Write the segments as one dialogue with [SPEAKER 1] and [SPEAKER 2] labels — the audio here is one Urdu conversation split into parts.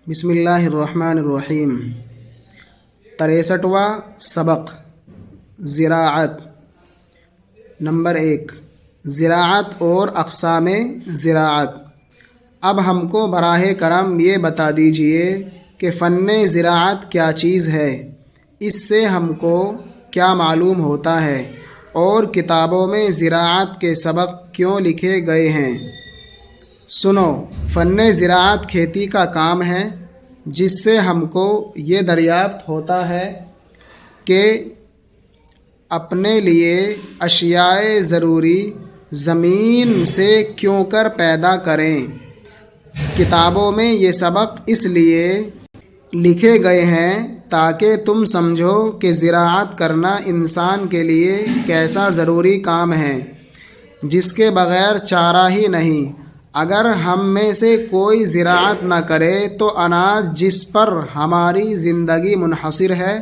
[SPEAKER 1] بسم اللہ الرحمن الرحیم 63واں سبق زراعت۔ نمبر 1، زراعت اور اقسام زراعت۔ اب ہم کو براہ کرم یہ بتا دیجئے کہ فن زراعت کیا چیز ہے، اس سے ہم کو کیا معلوم ہوتا ہے، اور کتابوں میں زراعت کے سبق کیوں لکھے گئے ہیں۔ سنو، فن زراعت کھیتی کا کام ہے جس سے ہم کو یہ دریافت ہوتا ہے کہ اپنے لیے اشیاء ضروری زمین سے کیوں کر پیدا کریں۔ کتابوں میں یہ سبق اس لیے لکھے گئے ہیں تاکہ تم سمجھو کہ زراعت کرنا انسان کے لیے کیسا ضروری کام ہے جس کے بغیر چارہ ہی نہیں۔ اگر ہم میں سے کوئی زراعت نہ کرے تو اناج جس پر ہماری زندگی منحصر ہے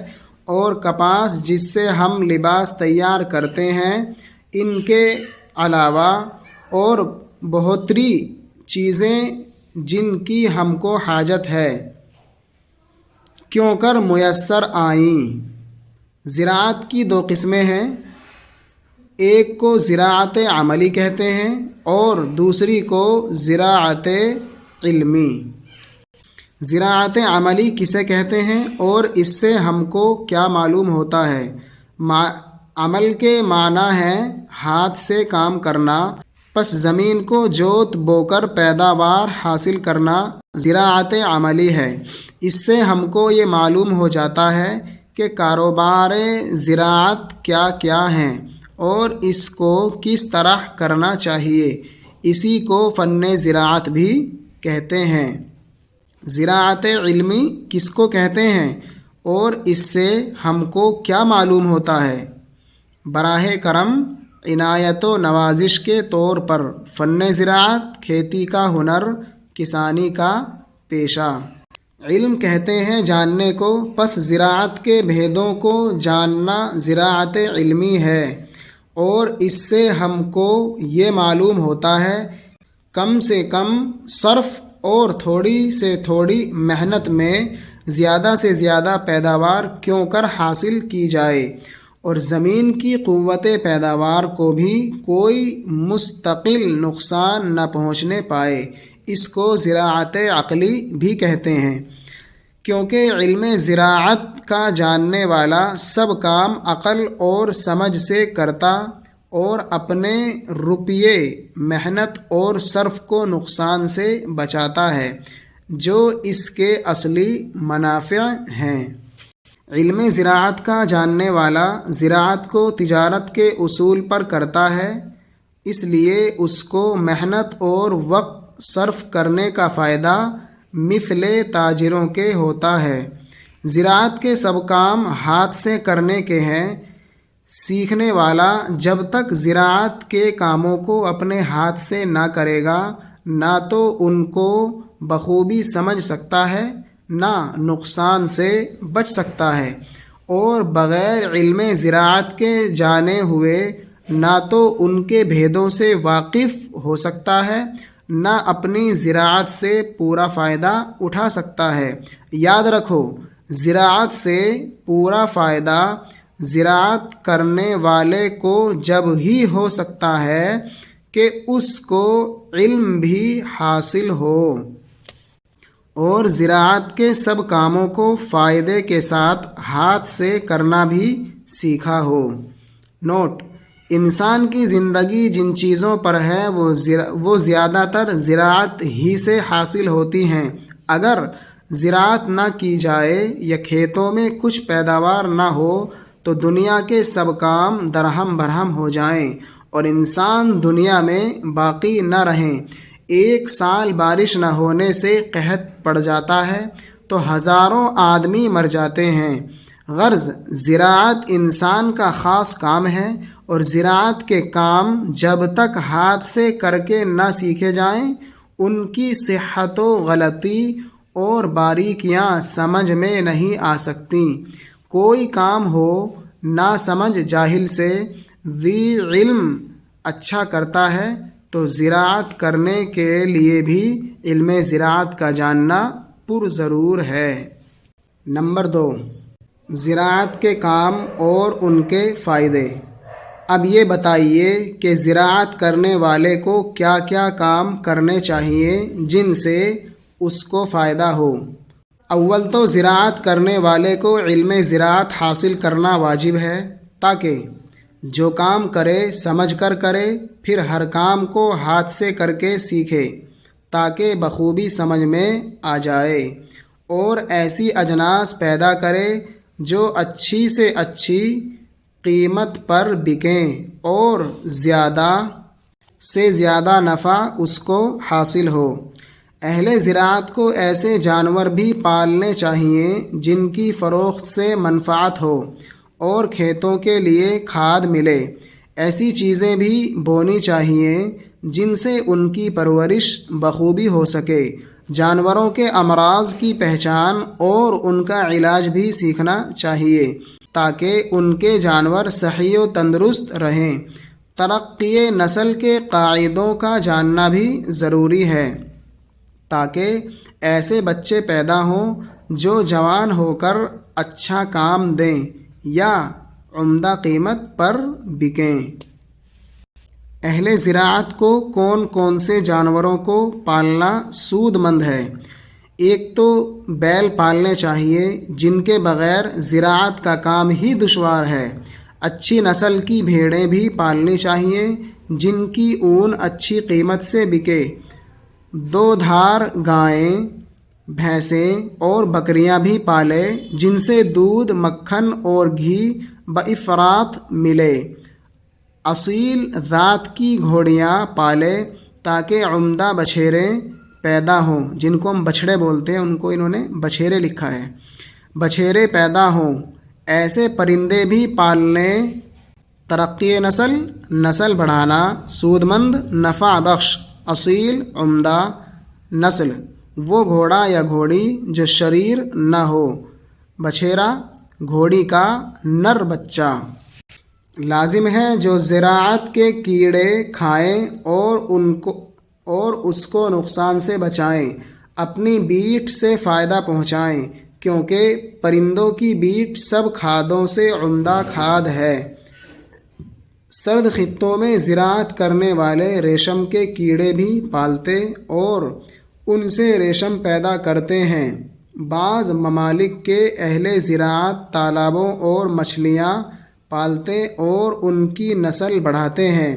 [SPEAKER 1] اور کپاس جس سے ہم لباس تیار کرتے ہیں، ان کے علاوہ اور بہتری چیزیں جن کی ہم کو حاجت ہے، کیوں کر میسر آئیں۔ زراعت کی دو قسمیں ہیں، ایک کو زراعت عملی کہتے ہیں اور دوسری کو زراعت علمی۔ زراعت عملی کسے کہتے ہیں اور اس سے ہم کو کیا معلوم ہوتا ہے؟ عمل کے معنی ہے ہاتھ سے کام کرنا، پس زمین کو جوت بو کر پیداوار حاصل کرنا زراعت عملی ہے۔ اس سے ہم کو یہ معلوم ہو جاتا ہے کہ کاروبار زراعت کیا کیا ہیں اور اس کو کس طرح کرنا چاہیے، اسی کو فن زراعت بھی کہتے ہیں۔ زراعت علمی کس کو کہتے ہیں اور اس سے ہم کو کیا معلوم ہوتا ہے؟ براہ کرم عنایت و نوازش کے طور پر فن زراعت کھیتی کا ہنر، کسانی کا پیشہ۔ علم کہتے ہیں جاننے کو، پس زراعت کے بھیدوں کو جاننا زراعت علمی ہے، اور اس سے ہم کو یہ معلوم ہوتا ہے کم سے کم صرف اور تھوڑی سے تھوڑی محنت میں زیادہ سے زیادہ پیداوار کیوں کر حاصل کی جائے، اور زمین کی قوت پیداوار کو بھی کوئی مستقل نقصان نہ پہنچنے پائے۔ اس کو زراعت عقلی بھی کہتے ہیں، کیونکہ علم زراعت کا جاننے والا سب کام عقل اور سمجھ سے کرتا اور اپنے روپیے، محنت اور صرف کو نقصان سے بچاتا ہے جو اس کے اصلی منافع ہیں۔ علم زراعت کا جاننے والا زراعت کو تجارت کے اصول پر کرتا ہے، اس لیے اس کو محنت اور وقت صرف کرنے کا فائدہ مثل تاجروں کے ہوتا ہے۔ زراعت کے سب کام ہاتھ سے کرنے کے ہیں۔ سیکھنے والا جب تک زراعت کے کاموں کو اپنے ہاتھ سے نہ کرے گا، نہ تو ان کو بخوبی سمجھ سکتا ہے، نہ نقصان سے بچ سکتا ہے، اور بغیر علم زراعت کے جانے ہوئے نہ تو ان کے بھیدوں سے واقف ہو سکتا ہے، نہ اپنی زراعت سے پورا فائدہ اٹھا سکتا ہے۔ یاد رکھو، زراعت سے پورا فائدہ زراعت کرنے والے کو جب ہی ہو سکتا ہے کہ اس کو علم بھی حاصل ہو اور زراعت کے سب کاموں کو فائدے کے ساتھ ہاتھ سے کرنا بھی سیکھا ہو۔ نوٹ: انسان کی زندگی جن چیزوں پر ہے وہ زیادہ تر زراعت ہی سے حاصل ہوتی ہیں۔ اگر زراعت نہ کی جائے یا کھیتوں میں کچھ پیداوار نہ ہو تو دنیا کے سب کام درہم برہم ہو جائیں اور انسان دنیا میں باقی نہ رہیں۔ ایک سال بارش نہ ہونے سے قحط پڑ جاتا ہے تو ہزاروں آدمی مر جاتے ہیں۔ غرض زراعت انسان کا خاص کام ہے، اور زراعت کے کام جب تک ہاتھ سے کر کے نہ سیکھے جائیں، ان کی صحت و غلطی اور باریکیاں سمجھ میں نہیں آ سکتی۔ کوئی کام ہو نا سمجھ جاہل سے، ذی علم اچھا کرتا ہے، تو زراعت کرنے کے لیے بھی علم زراعت کا جاننا پر ضرور ہے۔ نمبر 2، زراعت کے کام اور ان کے فائدے۔ اب یہ بتائیے کہ زراعت کرنے والے کو کیا کیا کام کرنے چاہیے جن سے اس کو فائدہ ہو۔ اول تو زراعت کرنے والے کو علم زراعت حاصل کرنا واجب ہے، تاکہ جو کام کرے سمجھ کر کرے، پھر ہر کام کو ہاتھ سے کر کے سیکھے تاکہ بخوبی سمجھ میں آ جائے، اور ایسی اجناس پیدا کرے جو اچھی سے اچھی قیمت پر بکیں اور زیادہ سے زیادہ نفع اس کو حاصل ہو۔ اہل زراعت کو ایسے جانور بھی پالنے چاہیے جن کی فروخت سے منفعت ہو اور کھیتوں کے لیے کھاد ملے۔ ایسی چیزیں بھی بونی چاہیے جن سے ان کی پرورش بخوبی ہو سکے۔ جانوروں کے امراض کی پہچان اور ان کا علاج بھی سیکھنا چاہیے تاکہ ان کے جانور صحیح و تندرست رہیں۔ ترقی نسل کے قاعدوں کا جاننا بھی ضروری ہے تاکہ ایسے بچے پیدا ہوں جو جوان ہو کر اچھا کام دیں یا عمدہ قیمت پر بکیں۔ اہل زراعت کو کون کون سے جانوروں کو پالنا سود مند ہے؟ ایک تو بیل پالنے چاہیے جن کے بغیر زراعت کا کام ہی دشوار ہے۔ اچھی نسل کی بھیڑیں بھی پالنی چاہیے جن کی اون اچھی قیمت سے بکے۔ دو دھار گائیں، بھینسیں اور بکریاں بھی پالے جن سے دودھ، مکھن اور گھی بافراط ملے۔ اصیل ذات کی گھوڑیاں پالے تاکہ عمدہ بچھیرے پیدا ہوں، جن کو ہم بچھڑے بولتے ہیں، ان کو انہوں نے بچھیرے لکھا ہے، بچھیرے پیدا ہوں۔ ایسے پرندے بھی پالنے۔ ترقی نسل بڑھانا، سود مند، نفع بخش، اصیل، عمدہ نسل، وہ گھوڑا یا گھوڑی جو شریر نہ ہو، بچھیرا، گھوڑی کا نر بچہ۔ لازم ہے جو زراعت کے کیڑے کھائیں اور اس کو نقصان سے بچائیں، اپنی بیٹ سے فائدہ پہنچائیں، کیونکہ پرندوں کی بیٹ سب کھادوں سے عمدہ کھاد ہے۔ سرد خطوں میں زراعت کرنے والے ریشم کے کیڑے بھی پالتے اور ان سے ریشم پیدا کرتے ہیں۔ بعض ممالک کے اہل زراعت تالابوں اور مچھلیاں پالتے اور ان کی نسل بڑھاتے ہیں۔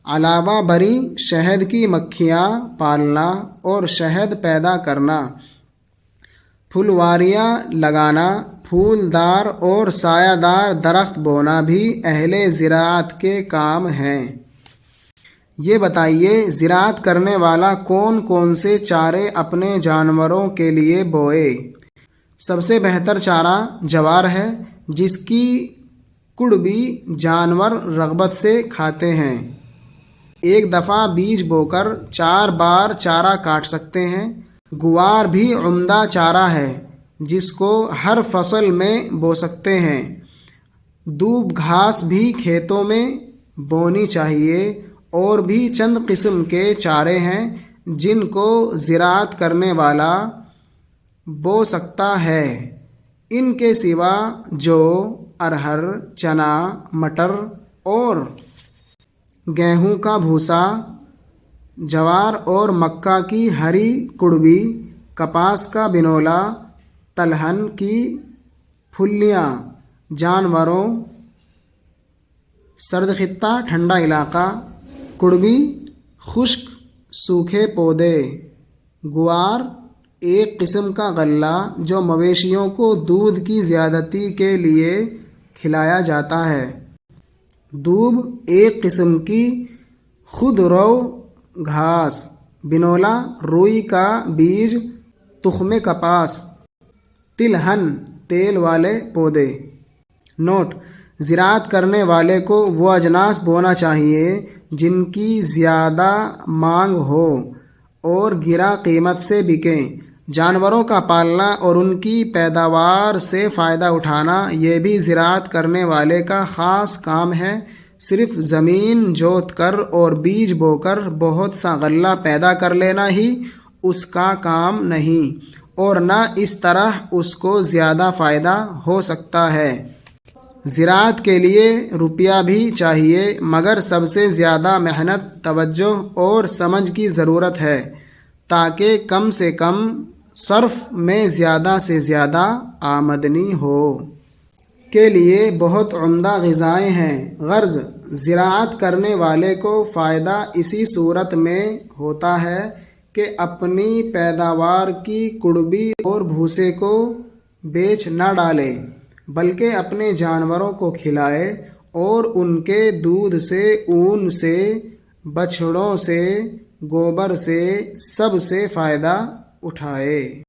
[SPEAKER 1] علاوہ بری شہد کی مکھیاں پالنا اور شہد پیدا کرنا، پھلواریاں لگانا، پھولدار اور سایہ دار درخت بونا بھی اہل زراعت کے کام ہیں۔ یہ بتائیے زراعت کرنے والا کون کون سے چارے اپنے جانوروں کے لیے بوئے؟ سب سے بہتر چارہ جوار ہے، جس کی کڑبی جانور رغبت سے کھاتے ہیں۔ ایک دفعہ بیج بو کر 4 بار چارہ کاٹ سکتے ہیں۔ گوار بھی عمدہ چارہ ہے جس کو ہر فصل میں بو سکتے ہیں۔ دوب گھاس بھی کھیتوں میں بونی چاہیے، اور بھی چند قسم کے چارے ہیں جن کو زراعت کرنے والا بو سکتا ہے۔ ان کے سوا جو، ارہر، چنا، مٹر اور گیہوں کا بھوسا، جوار اور مکا کی ہری کڑبی، کپاس کا بنولا، تلہن کی پھلیاں، جانوروں۔ سرد خطہ ٹھنڈا علاقہ، کڑبی خشک سوکھے پودے، گوار ایک قسم کا غلہ جو مویشیوں کو دودھ کی زیادتی کے لیے کھلایا جاتا ہے، دوب ایک قسم کی خودرو گھاس، بنولا روئی کا بیج، تخم کپاس، تلہن تیل والے پودے۔ نوٹ: زراعت کرنے والے کو وہ اجناس بونا چاہیے جن کی زیادہ مانگ ہو اور گرا قیمت سے بکیں۔ جانوروں کا پالنا اور ان کی پیداوار سے فائدہ اٹھانا یہ بھی زراعت کرنے والے کا خاص کام ہے۔ صرف زمین جوت کر اور بیج بو کر بہت سا غلہ پیدا کر لینا ہی اس کا کام نہیں۔ اور نہ اس طرح اس کو زیادہ فائدہ ہو سکتا ہے۔ زراعت کے لیے روپیہ بھی چاہیے، مگر سب سے زیادہ محنت، توجہ اور سمجھ کی ضرورت ہے تاکہ کم سے کم صرف میں زیادہ سے زیادہ آمدنی ہو۔ کے لیے بہت عمدہ غذائیں ہیں۔ غرض زراعت کرنے والے کو فائدہ اسی صورت میں ہوتا ہے کہ اپنی پیداوار کی کڑبی اور بھوسے کو بیچ نہ ڈالے، بلکہ اپنے جانوروں کو کھلائے اور ان کے دودھ سے، اون سے، بچھڑوں سے، گوبر سے، سب سے فائدہ اٹھائے۔